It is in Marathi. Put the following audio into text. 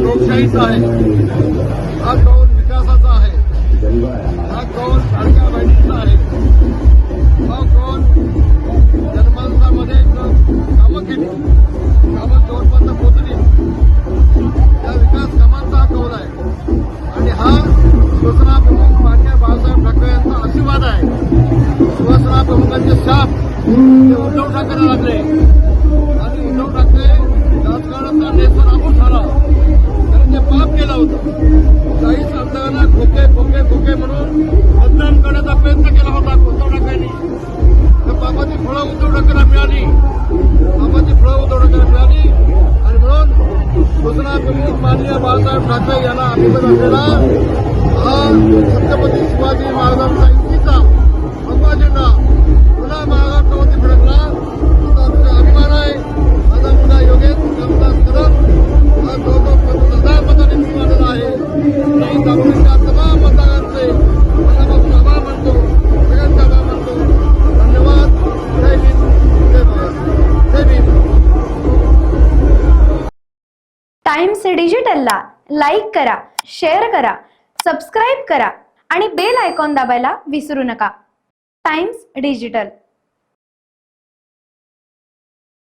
लोकशाहीचा आहे, हा कौल विकासाचा आहे, हा कौल लाडक्या बहिणीचा आहे, हा कौल जनमानसामध्ये कामं केली, कामं जोरपर्यंत पोहोचली, त्या विकास कामांचा हा कौल आहे. आणि हा शिवसेना प्रमुख माननीय बाळासाहेब ठाकरे यांचा आशीर्वाद आहे. शिवसेना प्रमुखांचे शाप हे उद्धव ठाकरे लागले आणि उद्धव ठाकरे राजकारणाचा नेस्तनाबूत झाला. कारण ते पाप केलं होतं. काही संस्थांना खोके खोके खोके म्हणून बदनाम करण्याचा प्रयत्न केला होता उद्धव ठाकरेंनी. तर पापाची फळं उद्धव ठाकरेंना मिळाली, पापाची फळं उद्धव ठाकरेंना मिळाली. आणि म्हणून शिवसेना प्रमुख माननीय बाळासाहेब ठाकरे यांना अभिमान असलेला हा छत्रपती शिवाजी महाराजांचा युतीचा भगवा झेंडा पुन्हा महाराष्ट्रावरती फडकला. आमचा अभिमान आहे. माझा मुलगा योगेश रामदास कदम हा 25,000 मतांनी निवडून आलेला आहे. आणि दापोलीच्या तमाम मतदारांचे मनापासून आभार मानतो, सगळ्यांचा आभार मानतो. धन्यवाद. जय हिंद, जय भारत, जय भीम. टाइम्स डिजिटलला लाईक करा, शेअर करा, सबस्क्राईब करा आणि बेल आयकॉन दाबायला विसरू नका. Times digital.